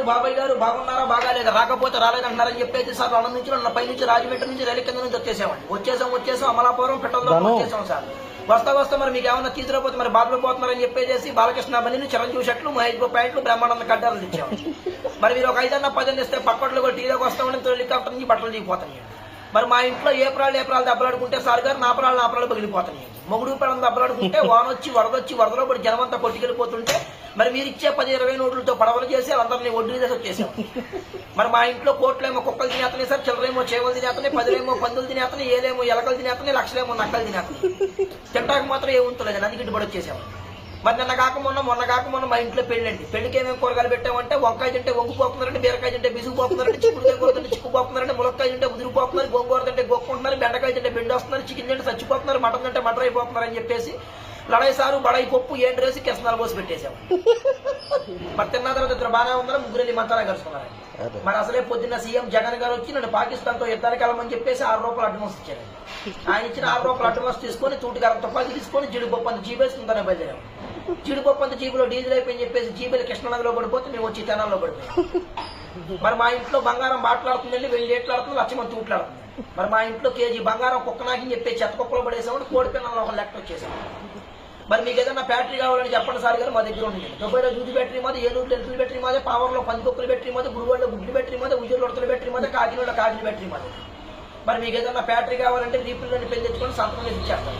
బాబాయ్ గారు బాగున్నారా బాగాలేదా రాకపోతే రాలేదంటున్నారని చెప్పేసి సార్ అన్న నుంచి పై నుంచి రాజమండ్రి నుంచి రైలు కింద నుంచి వచ్చేసాం అమలాపురం పెట్రోల్ వచ్చేసాం సార్ వస్తా మరి మీకు ఏమన్నా తీసుకురాపోతే మరి బాబులు పోతున్నారని చెప్పేసి బాలకృష్ణ బండిని చిరంజీవి షర్ట్లు మహేష్ బాబు ప్యాంట్లు బ్రహ్మానంద కడ్డాలు తెచ్చాము. మరి మీరు ఒక 5 10 ఇస్తే పక్కట్లో కూడా టీలోకి వస్తామని హెలికాప్టర్ నుంచి బట్టలు దిగిపోతాయి. మరి మా ఇంట్లో ఏప్రాలు దెబ్బలాడుకుంటే సార్ గారు నాపరాలు పగిలిపోతాయి. మొగుడు పిల్లలు దెబ్బలాడుకుంటే వానొచ్చి వరదలో పడి జనమంతా కొట్టుకెళ్ళిపోతుంటే మరి మీరు ఇచ్చే 10-20 నోట్లతో పడవలు చేసి వాళ్ళందరినీ ఒడ్డు చేసి వచ్చేసాం. మరి మా ఇంట్లో కోట్లేమో కుక్కలు తినేస్తున్నాయి సార్, చిల్లరేమో చేవలు తినేస్తున్నాయి, 10లేమో పందులు తినేస్తున్నాయి, ఏలేమో ఎలకలు తినేస్తున్నాయి, లక్షలేమో నక్కలు తినేస్తున్నాయి. తింటాక మాత్రం ఏముంటలేదు అందుకు ఇటుబడి వచ్చేసాము. మరి మొన్న కాక మొన్న మా ఇంట్లో పెళ్ళండి. పెళ్లికి ఏమేమి కూరగాయలు పెట్టామంటే వంకాయ తింటే వంగిపోతున్నారంటే, బీరకాయ తింటే బిసుకుపోతున్నారంటే, చిక్కుడుకాయ కూర తింటే చిక్కుపోతున్నారంటే, ములక్కాయ తింటే ఉదిరిపోతున్నారు, గోంగూర తింటే గొక్కుంటున్నారు, బెండకాయ తింటే బెండి వస్తున్నారు, చికెన్ తింటే చచ్చిపోతున్నారు, మటన్ తింటే మటర్ అయిపోతున్నారు అని చెప్పేసి లడాయి సారు బడాయి పప్పు ఏంట్రేసి కెసనాలు పోసి పెట్టేసాము. మరి తిన్న తర్వాత బాగానే ఉందని ముగ్గురు మంతారా కలుసుకున్నారు. మరి అసలే పొద్దున్న సీఎం జగన్ గారు వచ్చి నన్ను పాకిస్తాన్ తో యుద్ధానికి వెళ్ళమని చెప్పేసి 6 రూపాయలు అడ్వాన్స్ ఇచ్చారు. ఆయన ఇచ్చిన 6 రూపాయలు అడ్వాన్స్ తీసుకొని తూటికి తుపాకి తీసుకొని జీడిపప్పు అంత జీబేసుకుంటానే బయలుదేరాము. జీడిపప్పు అంత జీబులో డీజిల్ అయిపోయి చెప్పేసి జీబీలు కృష్ణనదిలో పడిపోతే మేము వచ్చి తెనాల్లో పడిపోయాం. మరి మా ఇంట్లో బంగారం బాట్లాడుతుందండి, వెయ్యి ఏట్లాడుతుంది, 1,00,000 మంది తూట్లాడుతుంది. మరి మా ఇంట్లో కేజీ బంగారం కుక్కనాకి చెప్పి చెత్త కుక్కలో పడేసామని కోడి పిల్లలు ఒక లెక్క వచ్చేసాము. మరి మీకు ఏదైనా బ్యాటరీ కావాలని చెప్పండి సార్ గారు, మా దగ్గర ఉంది. దుబాయ్లో దూది బ్యాటరీ మాది, ఏలూరులో ఎలుకల బ్యాటరీ మాది, పావర్లో పందికొక్కుల బ్యాటరీ మాది, గురువాడలో గుడ్లు బ్యాటరీ మాది, ఉయ్యూరులో ఉడతల బ్యాటరీ మాది, కాకినాడలో కాకిన బ్యాటరీ మాది. మరి మీకు ఏదైనా బ్యాటరీ కావాలంటే రీపుల్ అని పెళ్లి తెచ్చుకొని సంతకం ఇచ్చేస్తాం.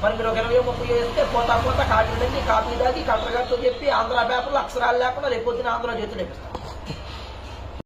మరి మీరు ఒక 20-30 వేస్తే పోతా కాకినాడండి కాపీ దాగి కలెక్టర్ గారితో చెప్పి ఆంధ్ర పేపర్లో అక్షరాలు లేకుండా రేపు పొద్దున ఆంధ్ర చేతులు నేర్పిస్తాం.